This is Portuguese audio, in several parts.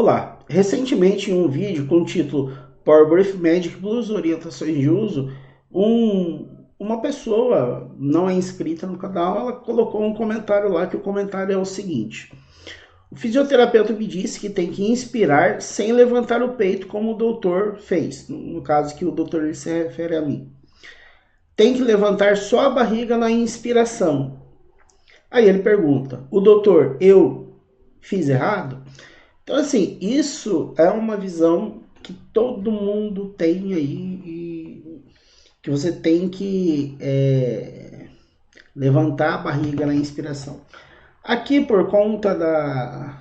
lá. Recentemente, em um vídeo com o título Power Brief Magic Plus Orientações de Uso, uma pessoa não é inscrita no canal, ela colocou um comentário lá, que o comentário é o seguinte: o fisioterapeuta me disse que tem que inspirar sem levantar o peito, como o doutor fez, no caso que o doutor se refere a mim. Tem que levantar só a barriga na inspiração. Aí ele pergunta: o doutor, eu fiz errado? Então, assim, isso é uma visão que todo mundo tem aí, e que você tem que levantar a barriga na inspiração. Aqui, por conta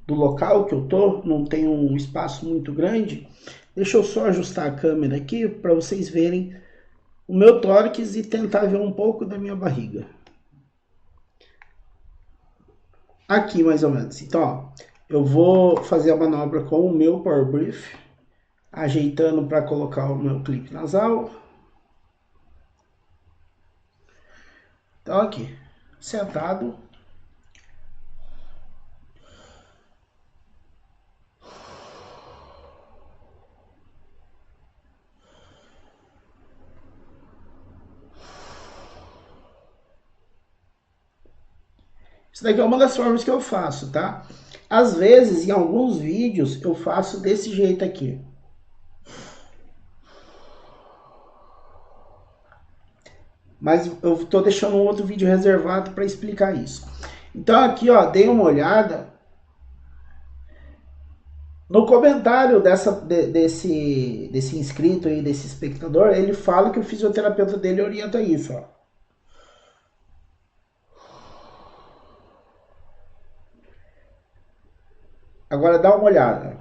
do local que eu tô, não tem um espaço muito grande, deixa eu só ajustar a câmera aqui para vocês verem o meu tórax e tentar ver um pouco da minha barriga. Aqui, mais ou menos. Então, ó, eu vou fazer a manobra com o meu Power Brief, ajeitando para colocar o meu clipe nasal. Então, aqui, sentado. Isso daqui é uma das formas que eu faço, tá? Às vezes, em alguns vídeos, eu faço desse jeito aqui. Mas eu tô deixando um outro vídeo reservado para explicar isso. Então aqui, ó, dei uma olhada. No comentário desse inscrito aí, desse espectador, ele fala que o fisioterapeuta dele orienta isso, ó. Agora dá uma olhada.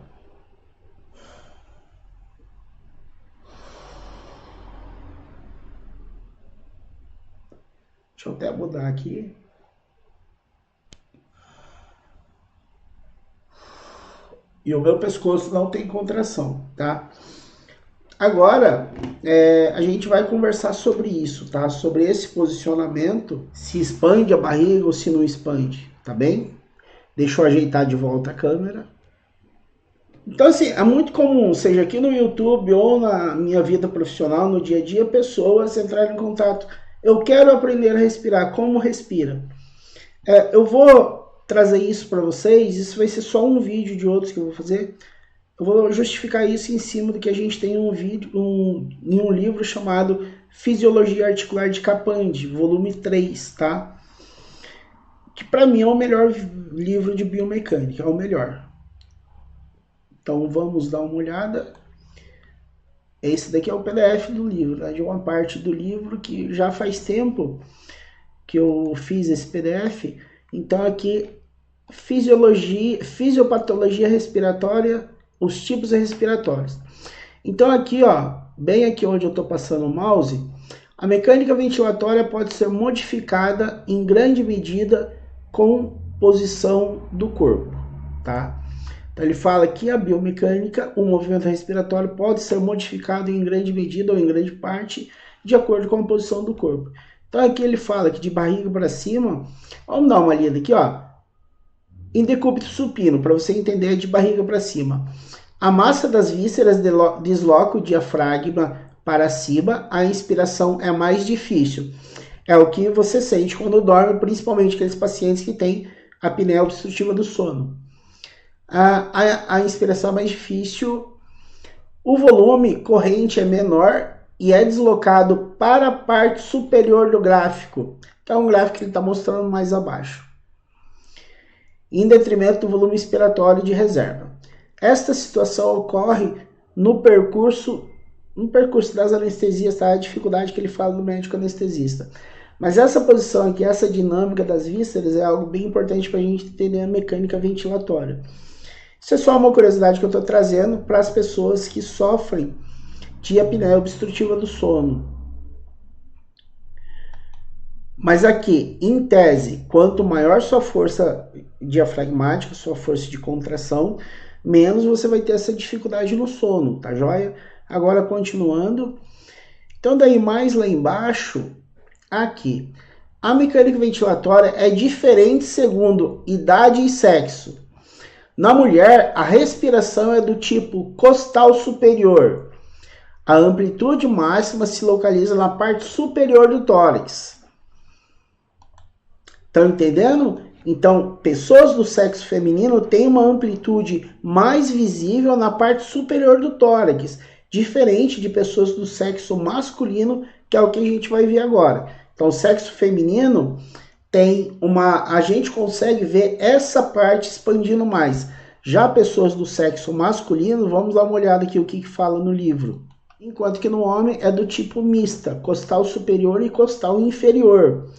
Deixa eu até mudar aqui. E o meu pescoço não tem contração, tá? Agora, a gente vai conversar sobre isso, tá? Sobre esse posicionamento, se expande a barriga ou se não expande, tá bem? Deixa eu ajeitar de volta a câmera. Então, assim, é muito comum, seja aqui no YouTube ou na minha vida profissional, no dia a dia, pessoas entrarem em contato. Eu quero aprender a respirar, como respira? Eu vou trazer isso para vocês, isso vai ser só um vídeo de outros que eu vou fazer. Eu vou justificar isso em cima do que a gente tem em um livro chamado Fisiologia Articular de Capandi, volume 3, tá? Que para mim é o melhor livro de biomecânica, é o melhor. Então vamos dar uma olhada. Esse daqui é o PDF do livro, né? De uma parte do livro que já faz tempo que eu fiz esse PDF. Então aqui, fisiopatologia respiratória, os tipos respiratórios. Então aqui, ó, bem aqui onde eu estou passando o mouse, a mecânica ventilatória pode ser modificada em grande medida com posição do corpo, tá? Então ele fala que a biomecânica, o movimento respiratório pode ser modificado em grande medida ou em grande parte de acordo com a posição do corpo. Então aqui ele fala que de barriga para cima, vamos dar uma lida aqui, ó, em decúbito supino, para você entender de barriga para cima. A massa das vísceras desloca o diafragma para cima, a inspiração é mais difícil. É o que você sente quando dorme, principalmente aqueles pacientes que têm apneia obstrutiva do sono. A inspiração é mais difícil, o volume corrente é menor e é deslocado para a parte superior do gráfico. Então, é um gráfico que ele está mostrando mais abaixo, em detrimento do volume expiratório de reserva. Esta situação ocorre no percurso das anestesias, tá? A dificuldade que ele fala do médico anestesista. Mas essa posição aqui, essa dinâmica das vísceras é algo bem importante para a gente entender a mecânica ventilatória. Isso é só uma curiosidade que eu estou trazendo para as pessoas que sofrem de apneia obstrutiva do sono. Mas aqui, em tese, quanto maior sua força diafragmática, sua força de contração, menos você vai ter essa dificuldade no sono, tá joia? Agora, continuando. Então, daí mais lá embaixo, aqui. A mecânica ventilatória é diferente segundo idade e sexo. Na mulher, a respiração é do tipo costal superior. A amplitude máxima se localiza na parte superior do tórax. Estão entendendo? Então, pessoas do sexo feminino têm uma amplitude mais visível na parte superior do tórax, diferente de pessoas do sexo masculino, que é o que a gente vai ver agora. Então, o sexo feminino a gente consegue ver essa parte expandindo mais. Já pessoas do sexo masculino, vamos dar uma olhada aqui o que fala no livro. Enquanto que no homem é do tipo mista, costal superior e costal inferior.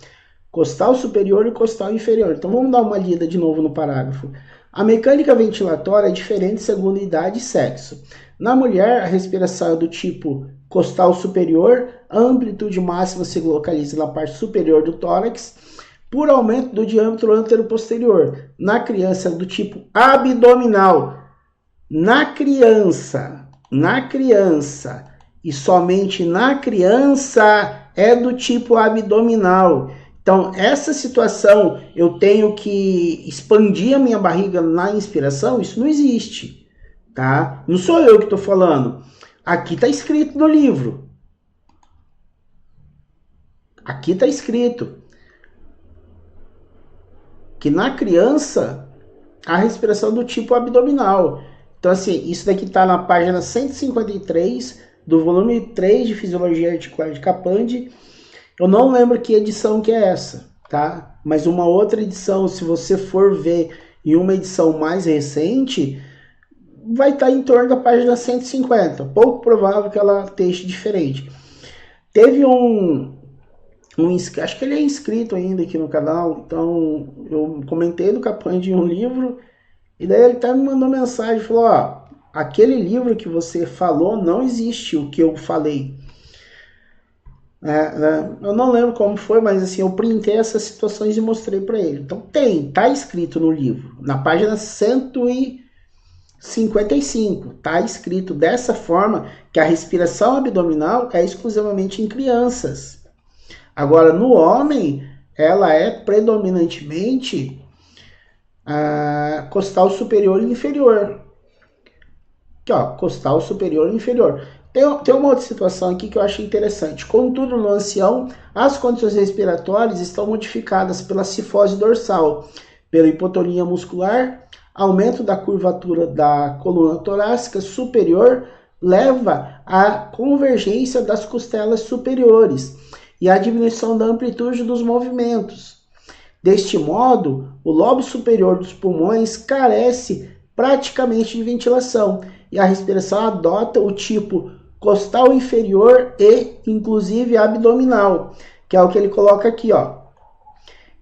Costal superior e costal inferior. Então vamos dar uma lida de novo no parágrafo. A mecânica ventilatória é diferente segundo idade e sexo. Na mulher, a respiração é do tipo costal superior, a amplitude máxima se localiza na parte superior do tórax, por aumento do diâmetro antero-posterior. Na criança, é do tipo abdominal. Na criança, e somente na criança é do tipo abdominal. Então, essa situação, eu tenho que expandir a minha barriga na inspiração, isso não existe, tá? Não sou eu que estou falando. Aqui está escrito no livro. Aqui está escrito que na criança, a respiração é do tipo abdominal. Então, assim, isso daqui está na página 153 do volume 3 de Fisiologia Articular de Capandi. Eu não lembro que edição que é essa, tá? Mas uma outra edição, se você for ver em uma edição mais recente, vai estar em torno da página 150. Pouco provável que ela esteja diferente. Teve acho que ele é inscrito ainda aqui no canal, então eu comentei do Capandi em um livro, e daí ele até me mandou mensagem, falou, ó, aquele livro que você falou não existe o que eu falei. Eu não lembro como foi, mas assim, eu printei essas situações e mostrei para ele. Então tá escrito no livro, na página 155, tá escrito dessa forma que a respiração abdominal é exclusivamente em crianças. Agora, no homem, ela é predominantemente costal superior e inferior. Aqui, ó, costal superior e inferior. Tem uma outra situação aqui que eu achei interessante. Contudo, no ancião, as condições respiratórias estão modificadas pela cifose dorsal, pela hipotonia muscular, aumento da curvatura da coluna torácica superior leva à convergência das costelas superiores e à diminuição da amplitude dos movimentos. Deste modo, o lobo superior dos pulmões carece praticamente de ventilação e a respiração adota o tipo costal inferior e, inclusive, abdominal, que é o que ele coloca aqui, ó.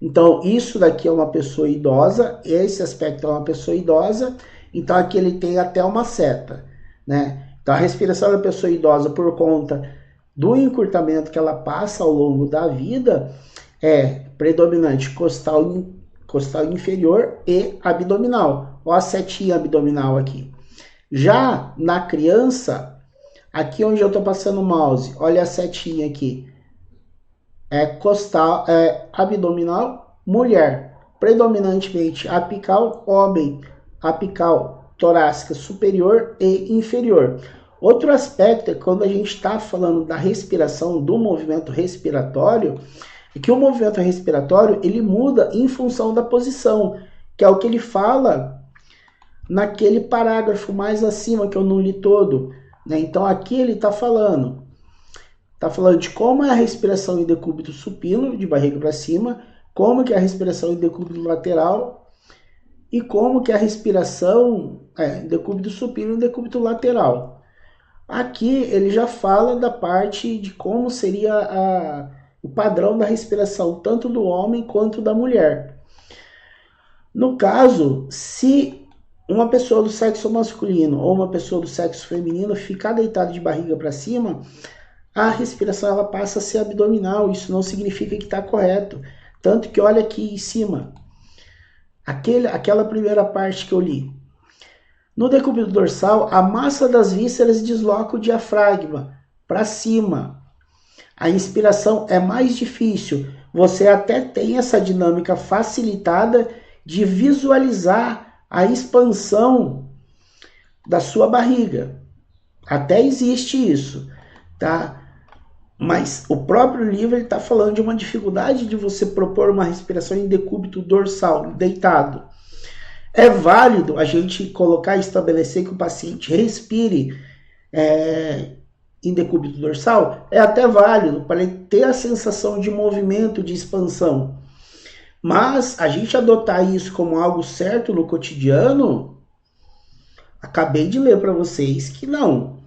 Então, isso daqui é uma pessoa idosa, esse aspecto é uma pessoa idosa, então aqui ele tem até uma seta, né? Então, a respiração da pessoa idosa, por conta do encurtamento que ela passa ao longo da vida, é predominante costal inferior e abdominal. Olha a setinha abdominal aqui. Já na criança, aqui onde eu estou passando o mouse, olha a setinha aqui. Abdominal, mulher. Predominantemente apical, homem. Apical, torácica superior e inferior. Outro aspecto é quando a gente está falando da respiração, do movimento respiratório, é que o movimento respiratório ele muda em função da posição, que é o que ele fala naquele parágrafo mais acima que eu não li todo, né? Então aqui ele está falando de como é a respiração em decúbito supino, de barriga para cima, como que é a respiração em decúbito lateral e como que é a respiração em decúbito supino e decúbito lateral. Aqui ele já fala da parte de como seria o padrão da respiração, tanto do homem quanto da mulher. No caso, se uma pessoa do sexo masculino ou uma pessoa do sexo feminino ficar deitada de barriga para cima, a respiração ela passa a ser abdominal. Isso não significa que está correto. Tanto que olha aqui em cima, aquela primeira parte que eu li. No decúbito dorsal, a massa das vísceras desloca o diafragma para cima. A inspiração é mais difícil. Você até tem essa dinâmica facilitada de visualizar a expansão da sua barriga. Até existe isso, tá? Mas o próprio livro está falando de uma dificuldade de você propor uma respiração em decúbito dorsal, deitado. É válido a gente colocar e estabelecer que o paciente respire em decúbito dorsal? É até válido para ele ter a sensação de movimento, de expansão. Mas a gente adotar isso como algo certo no cotidiano, acabei de ler para vocês que não.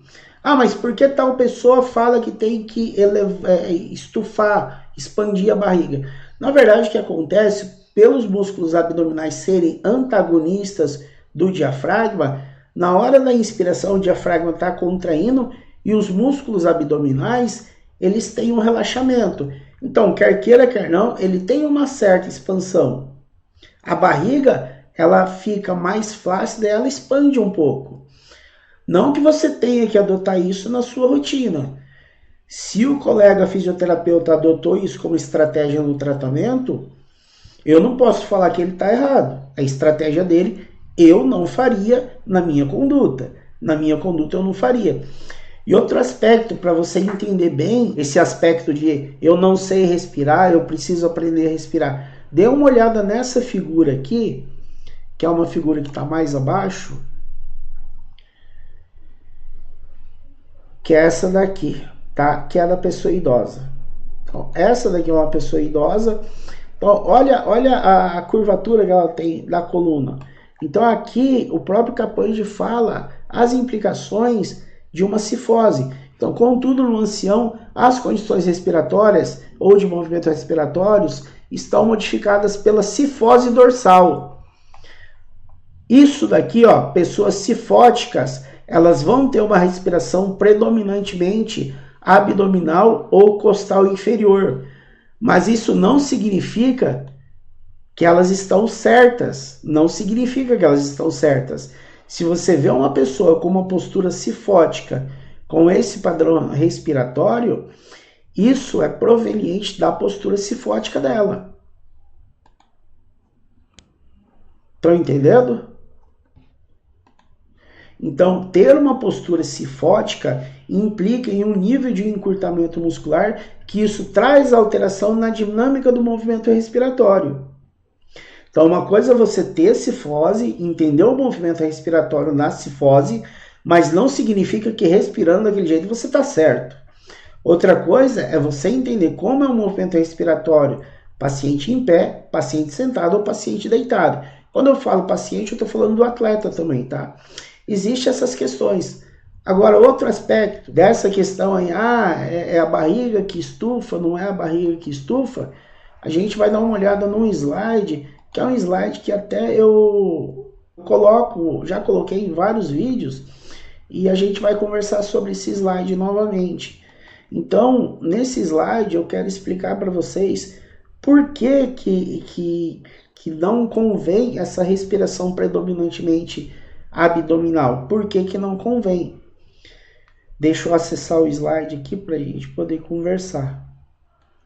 Ah, mas por que tal pessoa fala que tem que estufar, expandir a barriga? Na verdade, o que acontece, pelos músculos abdominais serem antagonistas do diafragma, na hora da inspiração o diafragma está contraindo e os músculos abdominais, eles têm um relaxamento. Então, quer queira, quer não, ele tem uma certa expansão. A barriga, ela fica mais flácida e ela expande um pouco. Não que você tenha que adotar isso na sua rotina. Se o colega fisioterapeuta adotou isso como estratégia no tratamento, eu não posso falar que ele está errado. A estratégia dele, eu não faria na minha conduta. Na minha conduta eu não faria. E outro aspecto, para você entender bem esse aspecto de eu não sei respirar, eu preciso aprender a respirar. Dê uma olhada nessa figura aqui, que é uma figura que está mais abaixo, que é essa daqui, tá? Que é da pessoa idosa. Então, essa daqui é uma pessoa idosa. Então, olha a curvatura que ela tem da coluna. Então, aqui, o próprio Capandi fala as implicações de uma cifose. Então, contudo, no ancião, as condições respiratórias ou de movimentos respiratórios estão modificadas pela cifose dorsal. Isso daqui, ó, pessoas cifóticas, elas vão ter uma respiração predominantemente abdominal ou costal inferior. Mas isso não significa que elas estão certas. Não significa que elas estão certas. Se você vê uma pessoa com uma postura cifótica, com esse padrão respiratório, isso é proveniente da postura cifótica dela. Estão entendendo? Então, ter uma postura cifótica implica em um nível de encurtamento muscular que isso traz alteração na dinâmica do movimento respiratório. Então, uma coisa é você ter cifose, entender o movimento respiratório na cifose, mas não significa que respirando daquele jeito você está certo. Outra coisa é você entender como é o movimento respiratório, paciente em pé, paciente sentado ou paciente deitado. Quando eu falo paciente, eu estou falando do atleta também, tá? Existem essas questões. Agora, outro aspecto dessa questão aí, é a barriga que estufa, não é a barriga que estufa, a gente vai dar uma olhada num slide, que é um slide que até eu já coloquei em vários vídeos, e a gente vai conversar sobre esse slide novamente. Então, nesse slide, eu quero explicar para vocês por que não convém essa respiração predominantemente abdominal. Por que não convém? Deixa eu acessar o slide aqui para a gente poder conversar.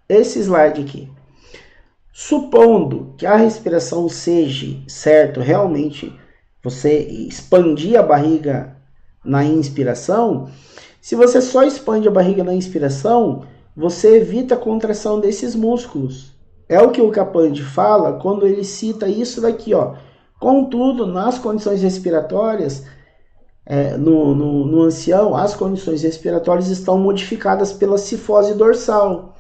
Esse slide aqui. Supondo que a respiração seja certo, realmente você expandir a barriga na inspiração, se você só expande a barriga na inspiração, você evita a contração desses músculos. É o que o Capandi fala quando ele cita isso daqui, ó. Contudo, nas condições respiratórias, no ancião, as condições respiratórias estão modificadas pela cifose dorsal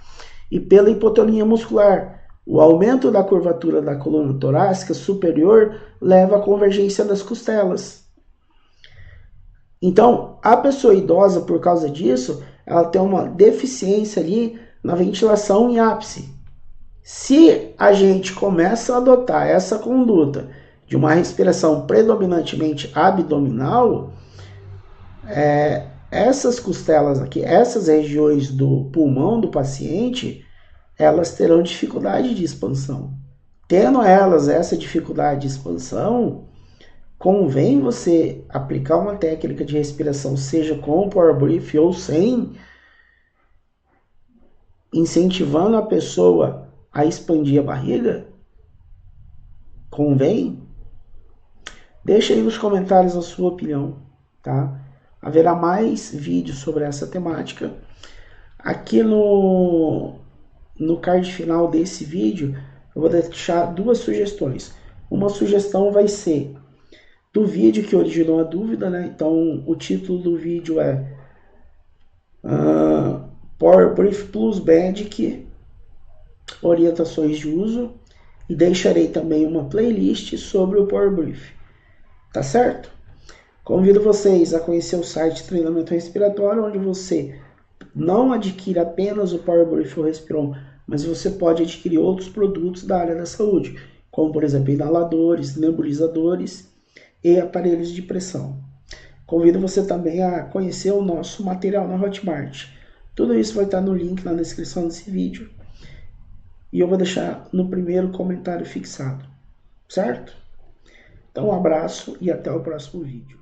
e pela hipotonia muscular. O aumento da curvatura da coluna torácica superior leva à convergência das costelas. Então, a pessoa idosa, por causa disso, ela tem uma deficiência ali na ventilação em ápice. Se a gente começa a adotar essa conduta de uma respiração predominantemente abdominal, essas costelas aqui, essas regiões do pulmão do paciente, elas terão dificuldade de expansão. Tendo elas essa dificuldade de expansão, convém você aplicar uma técnica de respiração, seja com Power Breath ou sem, incentivando a pessoa a expandir a barriga? Convém? Deixa aí nos comentários a sua opinião, tá? Haverá mais vídeos sobre essa temática. Aqui no card final desse vídeo, eu vou deixar duas sugestões. Uma sugestão vai ser do vídeo que originou a dúvida, né? Então, o título do vídeo é PowerBrief Plus Basic, orientações de uso, e deixarei também uma playlist sobre o PowerBrief, tá certo? Convido vocês a conhecer o site Treinamento Respiratório, onde você não adquire apenas o PowerBrief ou Respiron, mas você pode adquirir outros produtos da área da saúde, como por exemplo inaladores, nebulizadores e aparelhos de pressão. Convido você também a conhecer o nosso material na Hotmart. Tudo isso vai estar no link na descrição desse vídeo e eu vou deixar no primeiro comentário fixado, certo? Então um abraço e até o próximo vídeo.